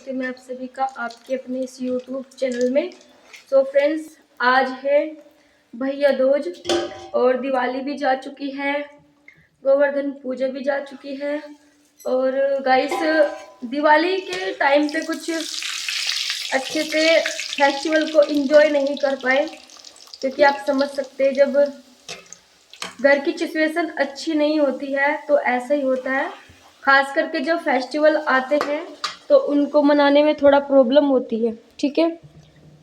स्वागत है मैं आप सभी का आपके अपने इस यूट्यूब चैनल में। सो फ्रेंड्स, आज है भैया दूज और दिवाली भी जा चुकी है, गोवर्धन पूजा भी जा चुकी है। और गाइस, दिवाली के टाइम पे कुछ अच्छे से फेस्टिवल को एंजॉय नहीं कर पाए, क्योंकि आप समझ सकते हैं जब घर की सिचुएशन अच्छी नहीं होती है तो ऐसा ही होता है। खास करके जब फेस्टिवल आते हैं तो उनको मनाने में थोड़ा प्रॉब्लम होती है, ठीक है।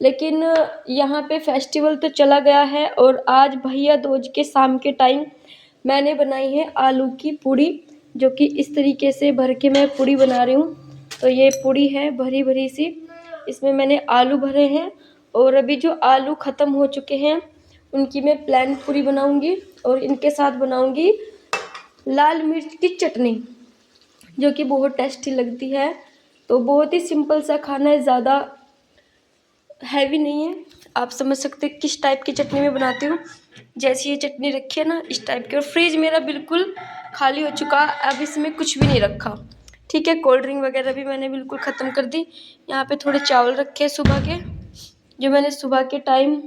लेकिन यहाँ पे फेस्टिवल तो चला गया है और आज भैया दूज के शाम के टाइम मैंने बनाई है आलू की पूड़ी, जो कि इस तरीके से भर के मैं पूड़ी बना रही हूँ। तो ये पूड़ी है भरी भरी सी, इसमें मैंने आलू भरे हैं और अभी जो आलू ख़त्म हो चुके हैं उनकी मैं प्लेन पूरी बनाऊंगी और इनके साथ बनाऊंगी लाल मिर्च की चटनी, जो कि बहुत टेस्टी लगती है। तो बहुत ही सिंपल सा खाना है, ज़्यादा हैवी नहीं है। आप समझ सकते हैं किस टाइप की चटनी मैं बनाती हूँ। जैसी ये चटनी रखी है ना, इस टाइप की। और फ्रिज मेरा बिल्कुल खाली हो चुका, अब इसमें कुछ भी नहीं रखा, ठीक है। कोल्ड ड्रिंक वगैरह भी मैंने बिल्कुल ख़त्म कर दी। यहाँ पे थोड़े चावल रखे सुबह के, जो मैंने सुबह के टाइम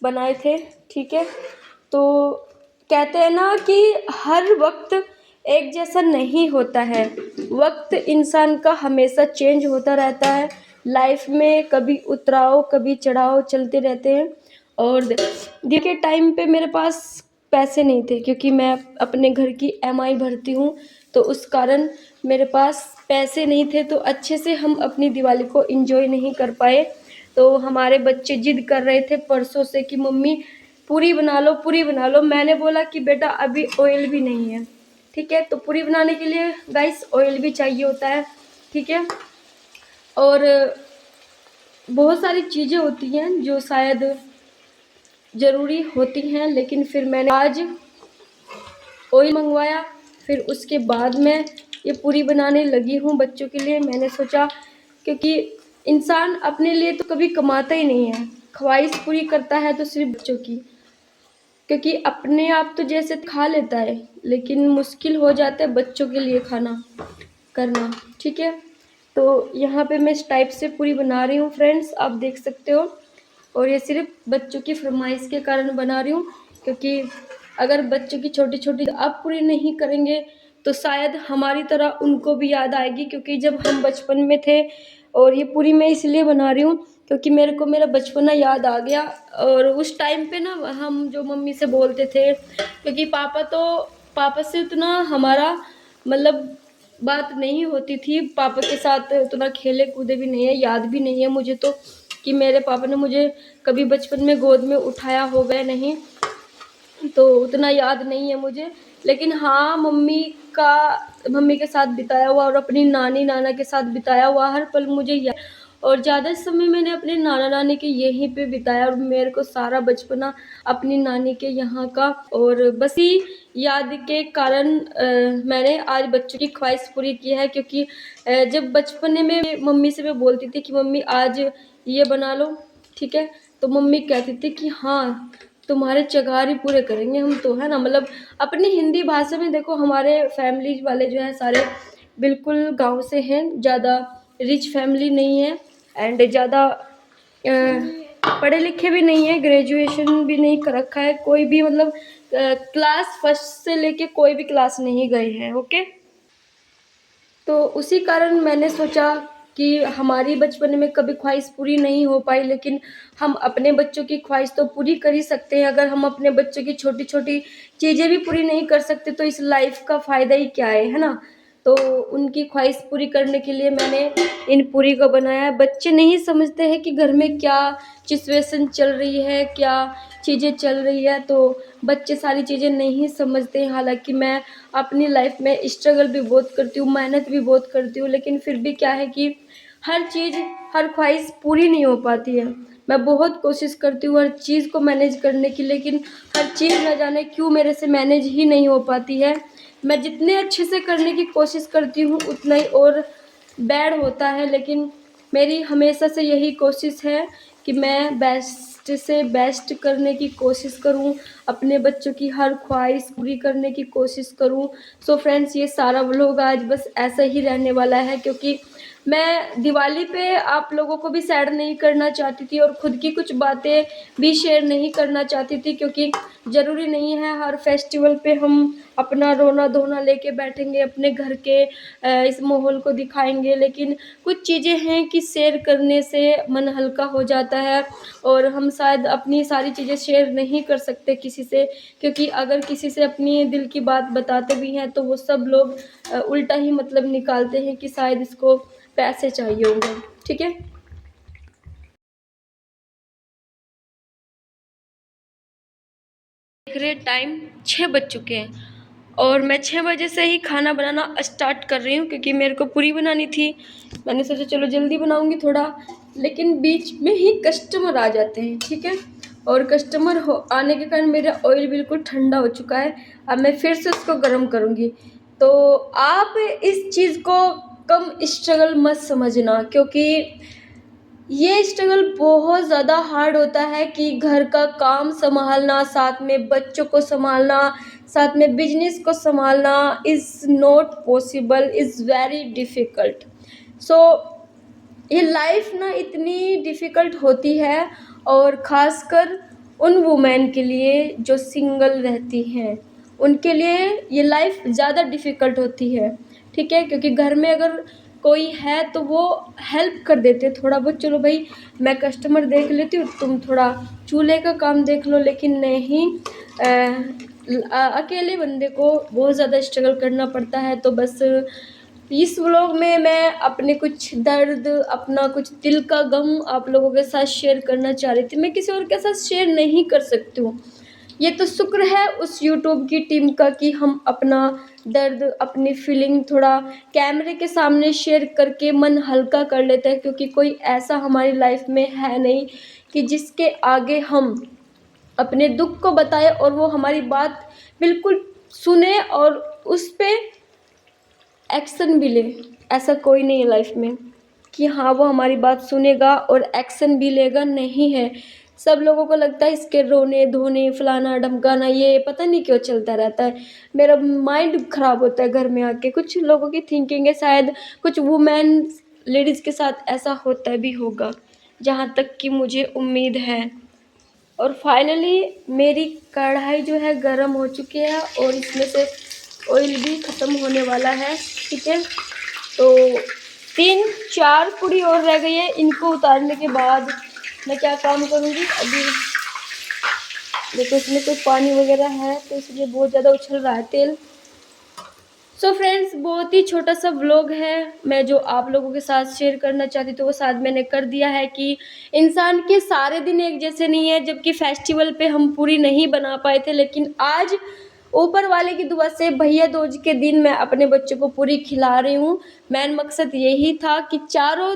बनाए थे, ठीक है। तो कहते हैं ना कि हर वक्त एक जैसा नहीं होता है, वक्त इंसान का हमेशा चेंज होता रहता है। लाइफ में कभी उतराव कभी चढ़ाव चलते रहते हैं। और दिवाली के टाइम पे मेरे पास पैसे नहीं थे, क्योंकि मैं अपने घर की EMI भरती हूँ, तो उस कारण मेरे पास पैसे नहीं थे। तो अच्छे से हम अपनी दिवाली को एंजॉय नहीं कर पाए। तो हमारे बच्चे जिद कर रहे थे परसों से कि मम्मी पूरी बना लो, पूरी बना लो। मैंने बोला कि बेटा अभी ऑयल भी नहीं है, ठीक है। तो पूरी बनाने के लिए गाइस ऑयल भी चाहिए होता है, ठीक है। और बहुत सारी चीज़ें होती हैं जो शायद ज़रूरी होती हैं, लेकिन फिर मैंने आज ऑयल मंगवाया, फिर उसके बाद मैं ये पूरी बनाने लगी हूँ बच्चों के लिए। मैंने सोचा, क्योंकि इंसान अपने लिए तो कभी कमाता ही नहीं है, ख्वाहिश पूरी करता है तो सिर्फ बच्चों की। क्योंकि अपने आप तो जैसे खा लेता है, लेकिन मुश्किल हो जाता है बच्चों के लिए खाना करना, ठीक है। तो यहाँ पे मैं इस टाइप से पूरी बना रही हूँ फ्रेंड्स, आप देख सकते हो। और ये सिर्फ बच्चों की फरमाइश के कारण बना रही हूँ, क्योंकि अगर बच्चों की छोटी छोटी अब पूरी नहीं करेंगे तो शायद हमारी तरह उनको भी याद आएगी, क्योंकि जब हम बचपन में थे। और ये पूरी मैं इसलिए बना रही हूँ क्योंकि मेरे को मेरा बचपना याद आ गया। और उस टाइम पे ना हम जो मम्मी से बोलते थे, क्योंकि पापा से उतना हमारा मतलब बात नहीं होती थी, पापा के साथ उतना खेले कूदे भी नहीं है, याद भी नहीं है मुझे तो कि मेरे पापा ने मुझे कभी बचपन में गोद में उठाया हो गया नहीं, तो उतना याद नहीं है मुझे। लेकिन हाँ, मम्मी के साथ बिताया हुआ और अपनी नानी नाना के साथ बिताया हुआ हर पल मुझे याद। और ज़्यादा समय मैंने अपने नाना नानी के यहीं पे बिताया, और मेरे को सारा बचपना अपनी नानी के यहाँ का। और बस ही याद के कारण मैंने आज बच्चों की ख्वाहिश पूरी की है। क्योंकि जब बचपने में मम्मी से मैं बोलती थी कि मम्मी आज ये बना लो, ठीक है, तो मम्मी कहती थी कि हाँ तुम्हारे चगार ही पूरे करेंगे हम तो, है ना। मतलब अपनी हिंदी भाषा में देखो, हमारे फैमिली वाले जो हैं सारे बिल्कुल गांव से हैं, ज़्यादा रिच फैमिली नहीं है एंड ज़्यादा पढ़े लिखे भी नहीं है, ग्रेजुएशन भी नहीं कर रखा है कोई भी, मतलब क्लास फर्स्ट से लेके कोई भी क्लास नहीं गए हैं, ओके। तो उसी कारण मैंने सोचा कि हमारी बचपन में कभी ख्वाहिश पूरी नहीं हो पाई, लेकिन हम अपने बच्चों की ख्वाहिश तो पूरी कर ही सकते हैं। अगर हम अपने बच्चों की छोटी छोटी चीज़ें भी पूरी नहीं कर सकते तो इस लाइफ का फ़ायदा ही क्या है ना। तो उनकी ख्वाहिश पूरी करने के लिए मैंने इन पूरी को बनाया है। बच्चे नहीं समझते हैं कि घर में क्या सिचुएशन चल रही है, क्या चीज़ें चल रही है, तो बच्चे सारी चीज़ें नहीं समझते हैं। हालांकि मैं अपनी लाइफ में स्ट्रगल भी बहुत करती हूँ, मेहनत भी बहुत करती हूँ, लेकिन फिर भी क्या है कि हर चीज़, हर ख्वाहिश पूरी नहीं हो पाती है। मैं बहुत कोशिश करती हूँ हर चीज़ को मैनेज करने की, लेकिन हर चीज़ न जाने क्यों मेरे से मैनेज ही नहीं हो पाती है। मैं जितने अच्छे से करने की कोशिश करती हूँ उतना ही और बैड होता है। लेकिन मेरी हमेशा से यही कोशिश है कि मैं बेस्ट से बेस्ट करने की कोशिश करूं, अपने बच्चों की हर ख्वाहिश पूरी करने की कोशिश करूं। सो फ्रेंड्स, ये सारा व्लॉग आज बस ऐसा ही रहने वाला है, क्योंकि मैं दिवाली पे आप लोगों को भी सैड नहीं करना चाहती थी और खुद की कुछ बातें भी शेयर नहीं करना चाहती थी, क्योंकि ज़रूरी नहीं है हर फेस्टिवल पे हम अपना रोना धोना लेके बैठेंगे, अपने घर के इस माहौल को दिखाएंगे। लेकिन कुछ चीज़ें हैं कि शेयर करने से मन हल्का हो जाता है, और हम शायद अपनी सारी चीज़ें शेयर नहीं कर सकते किसी से, क्योंकि अगर किसी से अपनी दिल की बात बताते भी हैं तो वो सब लोग उल्टा ही मतलब निकालते हैं कि शायद इसको पैसे चाहिए होंगे। ठीक है, देख रहे टाइम 6 बज चुके हैं और मैं 6 बजे से ही खाना बनाना स्टार्ट कर रही हूँ, क्योंकि मेरे को पूरी बनानी थी। मैंने सोचा चलो जल्दी बनाऊंगी थोड़ा, लेकिन बीच में ही कस्टमर आ जाते हैं। ठीक है, और कस्टमर आने के कारण मेरा ऑयल बिल्कुल ठंडा हो चुका है। अब मैं फिर से उसको गर्म करूँगी। तो आप इस चीज़ को कम स्ट्रगल मत समझना, क्योंकि ये स्ट्रगल बहुत ज़्यादा हार्ड होता है कि घर का काम संभालना, साथ में बच्चों को संभालना, साथ में बिजनेस को संभालना is not possible, is very difficult. So ये लाइफ ना इतनी डिफ़िकल्ट होती है, और ख़ासकर उन वुमेन के लिए जो सिंगल रहती हैं, उनके लिए ये लाइफ ज़्यादा डिफ़िकल्ट होती है। ठीक है, क्योंकि घर में अगर कोई है तो वो हेल्प कर देते हैं थोड़ा बहुत, चलो भाई मैं कस्टमर देख लेती हूँ, तुम थोड़ा चूल्हे का काम देख लो। लेकिन नहीं, अकेले बंदे को बहुत ज़्यादा स्ट्रगल करना पड़ता है। तो बस इस व्लॉग में मैं अपने कुछ दर्द, अपना कुछ दिल का गम आप लोगों के साथ शेयर करना चाह रही थी। मैं किसी और के साथ शेयर नहीं कर सकती हूँ। ये तो शुक्र है उस यूट्यूब की टीम का कि हम अपना दर्द, अपनी फीलिंग थोड़ा कैमरे के सामने शेयर करके मन हल्का कर लेते हैं, क्योंकि कोई ऐसा हमारी लाइफ में है नहीं कि जिसके आगे हम अपने दुख को बताएं और वो हमारी बात बिल्कुल सुने और उस पे एक्शन भी ले। ऐसा कोई नहीं है लाइफ में कि हाँ वो हमारी बात सुनेगा और एक्शन भी लेगा, नहीं है। सब लोगों को लगता है इसके रोने धोने फलाना ढमकाना ये पता नहीं क्यों चलता रहता है। मेरा माइंड ख़राब होता है घर में आके। कुछ लोगों की थिंकिंग है शायद कुछ वुमेन लेडीज़ के साथ ऐसा होता भी होगा, जहाँ तक कि मुझे उम्मीद है। और फाइनली मेरी कढ़ाई जो है गर्म हो चुकी है और इसमें से ऑयल भी ख़त्म होने वाला है। ठीक है, तो 3-4 पूड़ी और रह गई है। इनको उतारने के बाद मैं क्या काम करूँगी, अभी देखो इसमें कोई पानी वगैरह है तो इसलिए बहुत ज़्यादा उछल रहा है तेल। सो फ्रेंड्स, बहुत ही छोटा सा व्लॉग है मैं जो आप लोगों के साथ शेयर करना चाहती थी, वो साथ मैंने कर दिया है कि इंसान के सारे दिन एक जैसे नहीं है। जबकि फेस्टिवल पे हम पूरी नहीं बना पाए थे, लेकिन आज ऊपर वाले की दुआ से भैया दूज के दिन मैं अपने बच्चों को पूरी खिला रही हूँ। मेन मकसद यही था कि चारों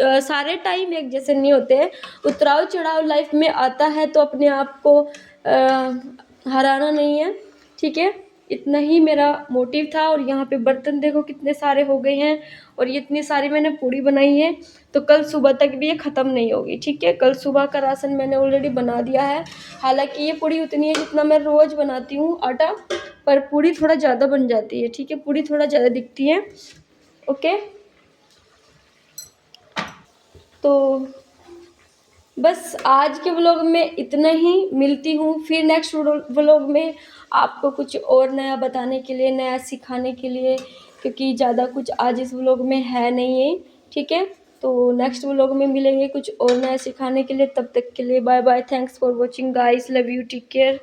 सारे टाइम एक जैसे नहीं होते हैं। उतराव चढ़ाव लाइफ में आता है तो अपने आप को हराना नहीं है। ठीक है, इतना ही मेरा मोटिव था। और यहाँ पे बर्तन देखो कितने सारे हो गए हैं, और ये इतनी सारी मैंने पूड़ी बनाई है तो कल सुबह तक भी ये ख़त्म नहीं होगी। ठीक है, कल सुबह का राशन मैंने ऑलरेडी बना दिया है। हालांकि ये पूड़ी उतनी है जितना मैं रोज़ बनाती हूँ आटा, पर पूड़ी थोड़ा ज़्यादा बन जाती है। ठीक है, पूड़ी थोड़ा ज़्यादा दिखती है। ओके, तो बस आज के व्लॉग में इतना ही। मिलती हूँ फिर नेक्स्ट व्लॉग में आपको कुछ और नया बताने के लिए, नया सिखाने के लिए, क्योंकि ज़्यादा कुछ आज इस व्लॉग में है नहीं है। ठीक है, तो नेक्स्ट व्लॉग में मिलेंगे कुछ और नया सिखाने के लिए। तब तक के लिए bye bye, thanks for watching guys, love you, take care.